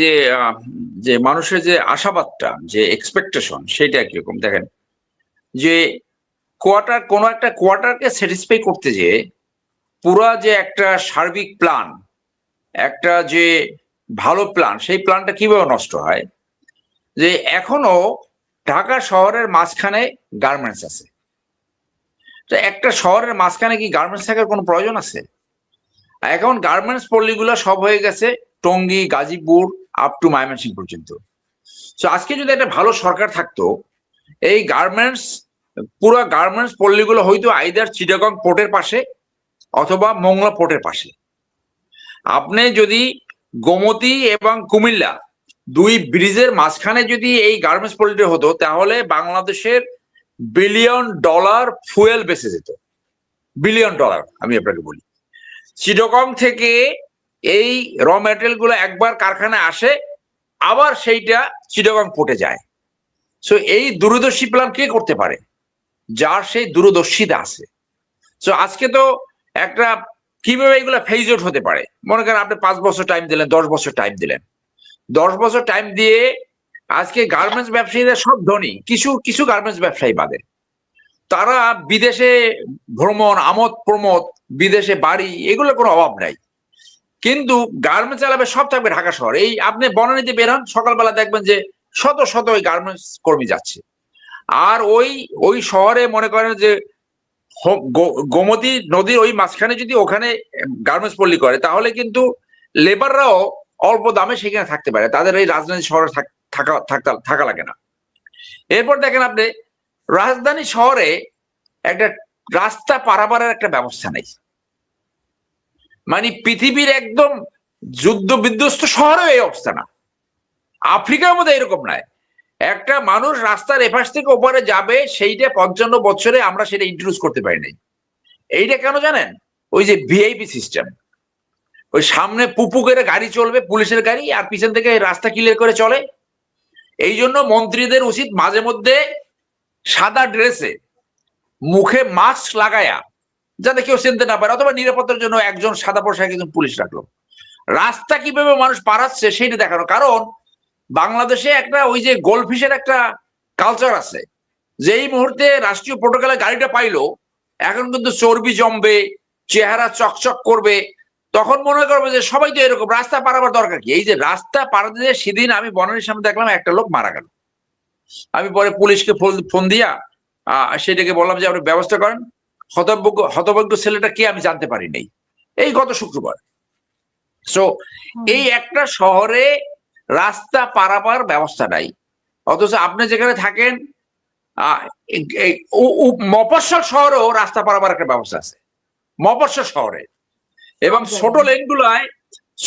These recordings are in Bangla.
যে যে মানুষের যে আশাবাদটা, যে এক্সপেকটেশন, সেটা কিরকম দেখেন। যে কোনো একটা কোয়ার্টারকে স্যাটিসফাই করতে যে পুরা যে একটা সার্বিক প্ল্যান, একটা যে ভালো প্ল্যান, সেই প্ল্যানটা কিভাবে নষ্ট হয়। যে এখনো ঢাকা শহরের মাঝখানে গার্মেন্টস আছে। তো একটা শহরের মাঝখানে কি গার্মেন্টস থাকার কোনো প্রয়োজন আছে? এখন গার্মেন্টস পল্লীগুলো সব হয়ে গেছে টঙ্গী, গাজীপুর, আপ টু ময়মনসিংহ পর্যন্ত। তো আজকে যদি একটা ভালো সরকার থাকতো, এই পুরো গার্মেন্টস পল্লীগুলো হয়তো আইদার চিটাগং পোর্টের পাশে অথবা মোংলা পোর্টের পাশে। আপনি যদি গোমতী এবং কুমিল্লা দুই ব্রিজের মাঝখানে যদি এই গার্মেন্টস পল্লীটি হতো, তাহলে বাংলাদেশের বিলিয়ন ডলার ফুয়েল বেঁচে যেত। বিলিয়ন ডলার আমি আপনাকে বলি। চিটাগং থেকে এই র ম্যাটেরিয়াল গুলো একবার কারখানায় আসে, আবার সেইটা চিটাগং পোর্টে যায়। সো এই দূরদর্শী প্ল্যান কে করতে পারে? যার সেই দূরদর্শিতা আছে। সো আজকে তো একটা কিভাবে এগুলো ফেজ আউট হতে পারে, মনে করেন আপনি 5 বছর টাইম দিলেন, 10 বছর টাইম দিলেন। 10 বছর টাইম দিয়ে আজকে গার্মেন্টস ব্যবসায়ীরা সব ধনী, কিছু কিছু গার্মেন্টস ব্যবসায়ী বাদে, তারা বিদেশে ভ্রমণ, আমোদ প্রমোদ, বিদেশে বাড়ি, এগুলোর কোনো অভাব নাই। কিন্তু গার্মেন্টস চালাবে সব থাকবে ঢাকা শহর। এই আপনি বনানীতে বের হন, সকালবেলা দেখবেন যে শত শত ওই গার্মেন্টস কর্মী যাচ্ছে। আর ওই শহরে মনে করেন যে গোমতী নদীর ওই মাঝখানে যদি ওখানে গার্মেন্টস পল্লী করে, তাহলে কিন্তু লেবাররাও অল্প দামে সেখানে থাকতে পারে, তাদের এই রাজধানী শহরে থাকা লাগে না। এরপর দেখেন আপনি রাজধানী শহরে একটা রাস্তা পারাপারের একটা ব্যবস্থা নেই। মানে পৃথিবীর একদম যুদ্ধ বিধ্বস্ত শহরেও এই অবস্থা না, আফ্রিকার মধ্যে এরকম নয়। একটা মানুষ রাস্তার এপাশ থেকে ওপারে যাবে, সেইটা 55 বছরে আমরা সেটা ইন্ট্রোডিউস করতে পারি নাই। এইটা কেন জানেন? ওই যে ভিআইপি সিস্টেম, ওই সামনে পুপু করে গাড়ি চলবে, পুলিশের গাড়ি, আর পিছন থেকে রাস্তা ক্লিয়ার করে চলে। এই জন্য মন্ত্রীদের উচিত মাঝে মধ্যে সাদা ড্রেসে মুখে মাস্ক লাগায়া, যাতে কেউ চিনতে না পারে, অথবা নিরাপত্তার জন্য একজন সাদা পোশাকে একজন পুলিশ রাখলো। রাস্তা কিভাবে মানুষ পারাচ্ছে সেইটা দেখানো। কারণ বাংলাদেশে একটা ওই যে গোল্ডফিশের একটা কালচার আছে, যেই মুহূর্তে রাষ্ট্রীয় প্রোটোকলে গাড়িটা পাইলো, এখন কিন্তু চর্বি জমবে, চেহারা চকচক করবে, তখন মনে করবে যে সবাই তো এরকম, রাস্তা পারাবার দরকার কি। এই যে রাস্তা পারাতে দিয়ে সেদিন আমি বনানীর সামনে দেখলাম একটা লোক মারা গেল। আমি পরে পুলিশকে ফোন দিয়া সেটাকে বললাম যে আপনি ব্যবস্থা করেন। হতভাগ্য ছেলেটা কে আমি জানতে পারি নাই, এই গত শুক্রবার। সো এই একটা শহরে রাস্তা পারাবার ব্যবস্থা নাই, অথচ আপনি যেখানে থাকেন মফস্বল শহরেও রাস্তা পারাবার একটা ব্যবস্থা আছে, মফস্বল শহরে। এবং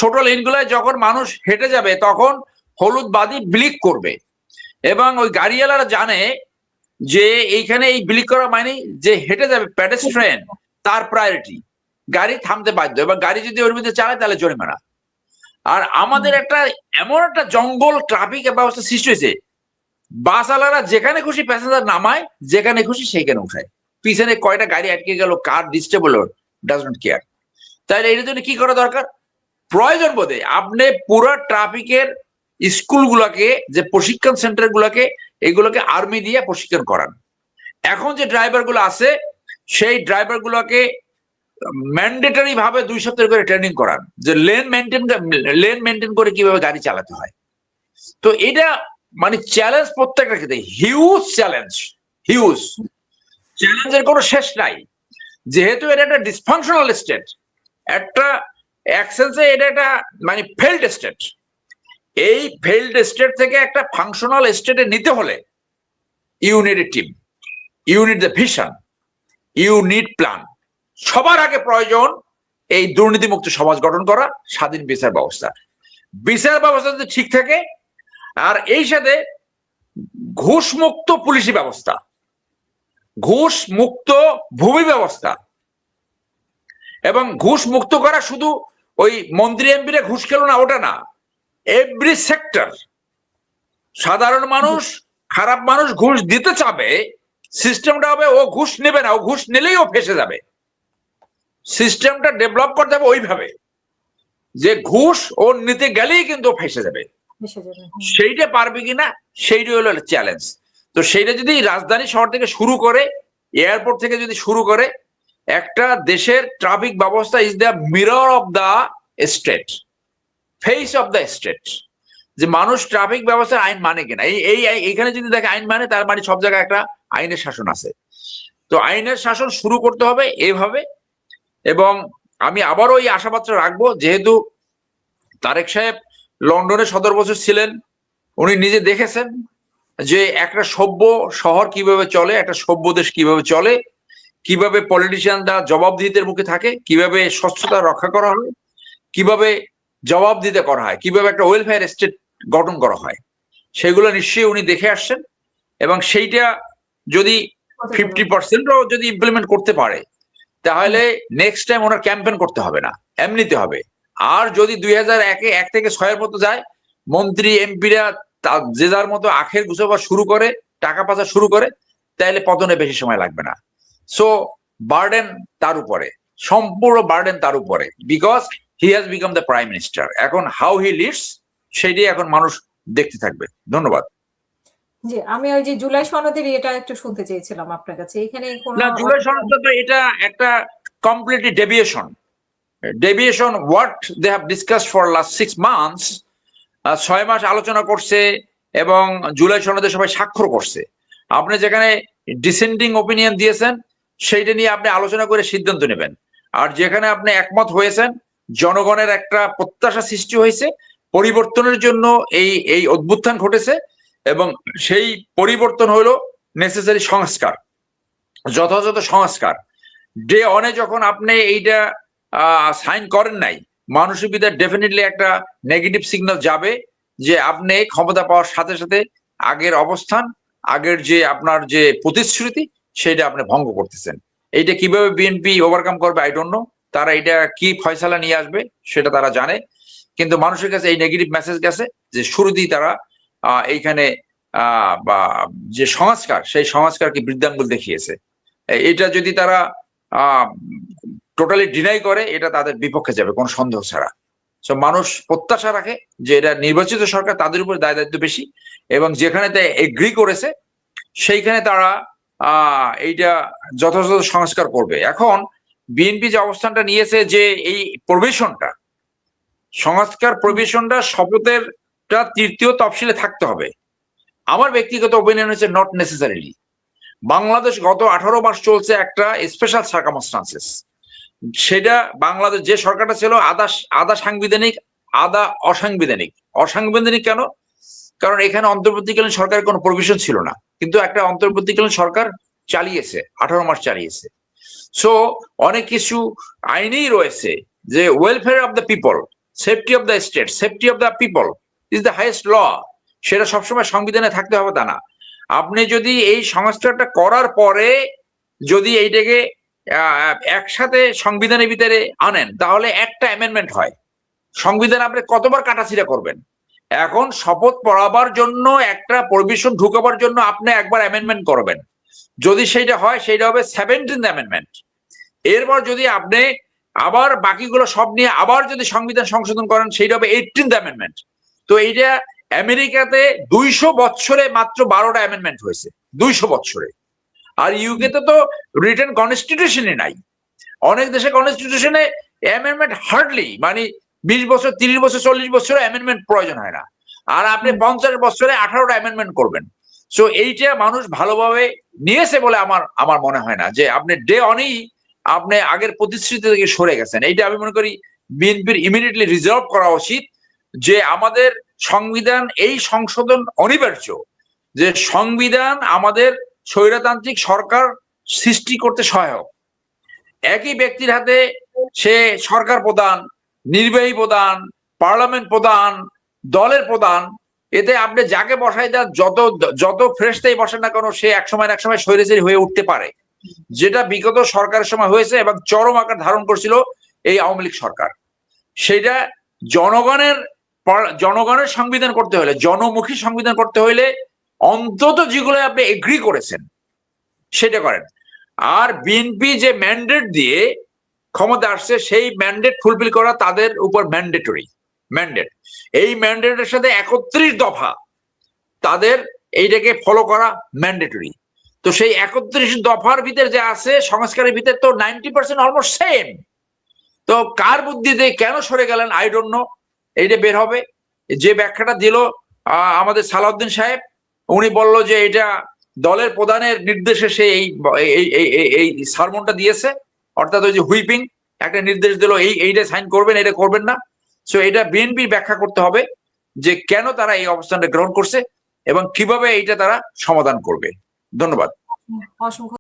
ছোট লেনগুলায় যখন মানুষ হেঁটে যাবে, তখন হলুদ বাতি ব্লিক করবে, এবং ওই গাড়িওয়ালারা জানে যে এইখানে এই ব্লিক করা মানে যে হেঁটে যাবে প্যাডেস্ট্রিয়ান, তার প্রায়োরিটি, গাড়ি থামতে বাধ্য, এবং গাড়ি যদি ওর মধ্যে চালায় তাহলে জরিমানা। আর আমাদের একটা এমন একটা জঙ্গল ট্রাফিক ব্যবস্থা সৃষ্টি হয়েছে, বাসওয়ালারা যেখানে খুশি প্যাসেঞ্জার নামায়, যেখানে খুশি সেইখানে উঠায়, পিছনে কয়টা গাড়ি আটকে গেল, কার ডিস্টার্ব হলো, ডাজ নট কেয়ার। তাহলে এর জন্য কি করা দরকার? প্রয়োজন বোধে আপনি পুরো ট্রাফিকের স্কুলগুলোকে, যে প্রশিক্ষণ সেন্টার গুলাকে, এগুলোকে আর্মি দিয়ে প্রশিক্ষণ করান। এখন যে ড্রাইভার গুলো আছে, সেই ড্রাইভার গুলোকে ম্যান্ডেটরি ভাবে 2 সপ্তাহ করে ট্রেনিং করান, যে লেন মেনটেন করে কিভাবে গাড়ি চালাতে হয়। তো এটা মানে চ্যালেঞ্জ প্রত্যেকটা ক্ষেত্রে, হিউজ চ্যালেঞ্জের কোনো শেষ নাই। যেহেতু এটা একটা ডিসফাংশনাল স্টেট, একটা এক্সেন্সে এটা একটা মানে ফেল্ড স্টেট। এই ফেল্ড স্টেট থেকে একটা ফাংশনাল স্টেটে নিতে হলে you need a team, you need the vision, you need plan. সবার আগে প্রয়োজন এই দুর্নীতিমুক্ত সমাজ গঠন করা, স্বাধীন বিচার ব্যবস্থা যদি ঠিক থাকে, আর এই সাথে ঘুষ মুক্ত পুলিশি ব্যবস্থা, ঘুষ মুক্ত ভূমি ব্যবস্থা, এবং ঘুষ মুক্ত করা শুধু ওই মন্ত্রী এমপিরা ঘুষ খেলো না ওটা না, এভরি সেক্টর। সাধারণ মানুষ, খারাপ মানুষ ঘুষ দিতে চাবে, সিস্টেমটা হবে ও ঘুষ নেবে না, ও ঘুষ নিলেই ও ফেসে যাবে। সিস্টেমটা ডেভেলপ করতে হবে ওইভাবে যে ঘুষ ও নিতে গেলেই কিন্তু ফেসে যাবে। সেইটা পারবে কিনা সেইটাই হলো চ্যালেঞ্জ। তো সেইটা যদি রাজধানী শহর থেকে শুরু করে, এয়ারপোর্ট থেকে যদি শুরু করে, একটা দেশের ট্রাফিক ব্যবস্থা is the mirror of the state, face of the state. যে মানুষ ট্রাফিক ব্যবস্থার আইন মানে কিনা, এইখানে যদি দেখে আইন মানে, তার মানে সব জায়গায় একটা আইনের শাসন আছে। তো আইনের শাসন শুরু করতে হবে এইভাবে। এবং আমি আবারও এই আশাবাদটা রাখবো, যেহেতু তারেক সাহেব লন্ডনে 17 বছর ছিলেন, উনি নিজে দেখেছেন যে একটা সভ্য শহর কিভাবে চলে, একটা সভ্য দেশ কিভাবে চলে, কিভাবে পলিটিশিয়ানরা জবাবদিহিতার মুখে থাকে, কিভাবে স্বচ্ছতা রক্ষা করা হয়, কিভাবে জবাবদিহিতা করা হয়, কিভাবে একটা ওয়েলফেয়ার স্টেট গঠন করা হয়, সেগুলো নিশ্চয়ই উনি দেখে আসছেন। এবং সেইটা যদি 50%ও যদি ইমপ্লিমেন্ট করতে পারে, তাহলে নেক্সট টাইম ওনার ক্যাম্পেইন করতে হবে না, এমনিতে হবে। আর যদি 2001 থেকে 6-এর মতো যায়, মন্ত্রী এমপিরা যে যার মতো আখের গুছাবার শুরু করে, টাকা পাচার শুরু করে, তাহলে পতনে বেশি সময় লাগবে না। সো বার্ডেন তার উপরে, সম্পূর্ণ বার্ডেন তার উপরে, because he has become the prime minister. এখন হাউ হি লিডস সেটাই এখন মানুষ দেখতে থাকবে। ধন্যবাদ। জি, আমি ওই যে জুলাই সনদের এটা একটু শুনতে চেয়েছিলাম আপনার কাছে। এখানে না, জুলাই সনদ তো এটা একটা completely deviation what they have discussed for last 6 months। 6 মাস আলোচনা করছে এবং জুলাই সনদে সবাই স্বাক্ষর করছে। আপনি যেখানে ডিসেন্ডিং ওপিনিয়ন দিয়েছেন, সেইটা নিয়ে আপনি আলোচনা করে সিদ্ধান্ত নেবেন। আর যেখানে আপনি একমত হয়েছেন, জনগণের একটা প্রত্যাশা সৃষ্টি হয়েছে, পরিবর্তনের জন্য এই অভ্যুত্থান ঘটেছে, এবং সেই পরিবর্তন হলো নেসেসারি সংস্কার, যথাযথ সংস্কার। ডে অনে যখন আপনি এইটা সাইন করেন নাই, মানুষের ভিতরে ডেফিনেটলি একটা নেগেটিভ সিগন্যাল যাবে যে আপনি ক্ষমতা পাওয়ার সাথে সাথে আগের অবস্থান, আগের যে আপনার যে প্রতিশ্রুতি, সেটা আপনি ভঙ্গ করতেছেন। এইটা কিভাবে বিএনপি ওভারকাম করবে আই ডোন্ট নো। তারা এটা কি ফয়সালা নিয়ে আসবে সেটা তারা জানে, কিন্তু মানুষের কাছে এই নেগেটিভ মেসেজ গেছে যে শুরুতেই তারা এইখানে বা যে সংস্কার, সেই সংস্কারকে বৃদ্ধাঙ্গুল দেখিয়েছে। এটা যদি তারা টোটালি ডিনাই করে, এটা তাদের বিপক্ষে যাবে কোনো সন্দেহ ছাড়া। সো মানুষ প্রত্যাশা রাখে যে এটা নির্বাচিত সরকার, তাদের উপর দায় দায়িত্ব বেশি, এবং যেখানে তাই এগ্রি করেছে সেইখানে তারা এইটা যথাযথ সংস্কার করবে। এখন বিএনপি যে অবস্থানটা নিয়েছে যে এই প্রভিশনটা, সংস্কার প্রভিশনটা শপথের 3য় তফসিলে থাকতে হবে, আমার ব্যক্তিগত ওপিনিয়ন হচ্ছে নট নেসেসারিলি। বাংলাদেশ গত 18 মাস চলছে একটা স্পেশাল সার্কামস্টান্সেস। সেটা বাংলাদেশ যে সরকারটা ছিল আদা সাংবিধানিক, আদা অসাংবিধানিক। অসাংবিধানিক কেন? কারণ এখানে অন্তর্বর্তীকালীন সরকারের কোনো প্রভিশন ছিল না, কিন্তু একটা অন্তর্বর্তীকালীন সরকার চালিয়েছে, 18 মাস চালিয়েছে। সো অনেক কিছু আইনেই রয়েছে যে welfare of the people, safety of the state, safety of the people is the highest law. সেটা সবসময় সংবিধানে থাকতে হবে তা না। আপনি যদি এই সংস্কারটা করার পরে যদি এইটাকে একসাথে সংবিধানের ভিতরে আনেন, তাহলে একটা অ্যামেন্ডমেন্ট হয়। সংবিধান আপনি কতবার কাটাছিড়া করবেন? এখন শপথ পড়াবার জন্য একটা প্রভিশন ঢুকাবার জন্য আপনি একবার অ্যামেন্ডমেন্ট করবেন, যদি সেইটা হয় সেইটা হবে 17th অ্যামেন্ডমেন্ট। এরপর যদি আপনি আবার বাকিগুলো সব নিয়ে আবার যদি সংবিধান সংশোধন করেন, সেইটা হবে 18th অ্যামেন্ডমেন্ট। তো এইটা আমেরিকাতে 200 বছরে মাত্র 12টা অ্যামেন্ডমেন্ট হয়েছে, 200 বছরে। আর ইউকেতে তো রিটেন কনস্টিটিউশনই নাই। অনেক দেশে কনস্টিটিউশনে অ্যামেন্ডমেন্ট হার্ডলি, মানে 20 বছর, 30 বছর, 40 বছরে অ্যামেন্ডমেন্ট প্রয়োজন হয় না। আর আপনি 50 বছরে 18টা অ্যামেন্ডমেন্ট করবেন। সো এইটা মানুষ ভালোভাবে নিয়েছে বলে আমার মনে হয় না যে আপনি ডে অনেই আপনি আগের প্রতিশ্রুতি থেকে সরে গেছেন। এইটা আমি মনে করি বিএনপির ইমিডিয়েটলি রিজলভ করা উচিত যে আমাদের সংবিধান এই সংশোধন অনিবার্য, যে সংবিধান আমাদের স্বৈরতান্ত্রিক সরকার সৃষ্টি করতে সহায়ক। একই ব্যক্তির হাতে সে সরকার প্রধান, নির্বাহী প্রধান, পার্লামেন্ট প্রধান, দলের প্রধান, এতে আপনি যাকে বসাই দেন, যত ফ্রেশতেই বসেন না কেন, সে একসময় স্বৈরাচারী হয়ে উঠতে পারে, যেটা বিগত সরকারের সময় হয়েছে এবং চরম আকার ধারণ করছিল এই আওয়ামী লীগ সরকার। সেটা জনগণের সংবিধান করতে হলে, জনমুখী সংবিধান করতে হলে অন্তত যেগুলো আপনি এগ্রি করেছেন সেটা করেন। আর বিএনপি যে ম্যান্ডেট দিয়ে ক্ষমতা আসছে, সেই ম্যান্ডেট ফুলফিল করা তাদের উপর ম্যান্ডেট, এই ম্যান্ডেটের সাথে 31 দফা তাদের এইটাকে ফলো করা ম্যান্ডেটরি। তো সেই 31 দফার ভিতরে যে আছে সংস্কারের ভিতরে তো 90% অলমোস্ট সেম। তো কার বুদ্ধিতে কেন সরে গেলেন আই ডোন্ট নো, এইটা বের হবে। যে ব্যাখ্যাটা দিল আমাদের সালাউদ্দিন সাহেব, উনি বলল যে এটা দলের প্রধানের নির্দেশে সে এই সারমনটা দিয়েছে, অর্থাৎ ওই যে হুইপিং একটা নির্দেশ দিল, এইটা সাইন করবেন, এটা করবেন না। সো এটা বিএনপি ব্যাখ্যা করতে হবে যে কেন তারা এই অবস্থানটা গ্রহণ করছে এবং কিভাবে এইটা তারা সমাধান করবে। ধন্যবাদ। অসংখ্য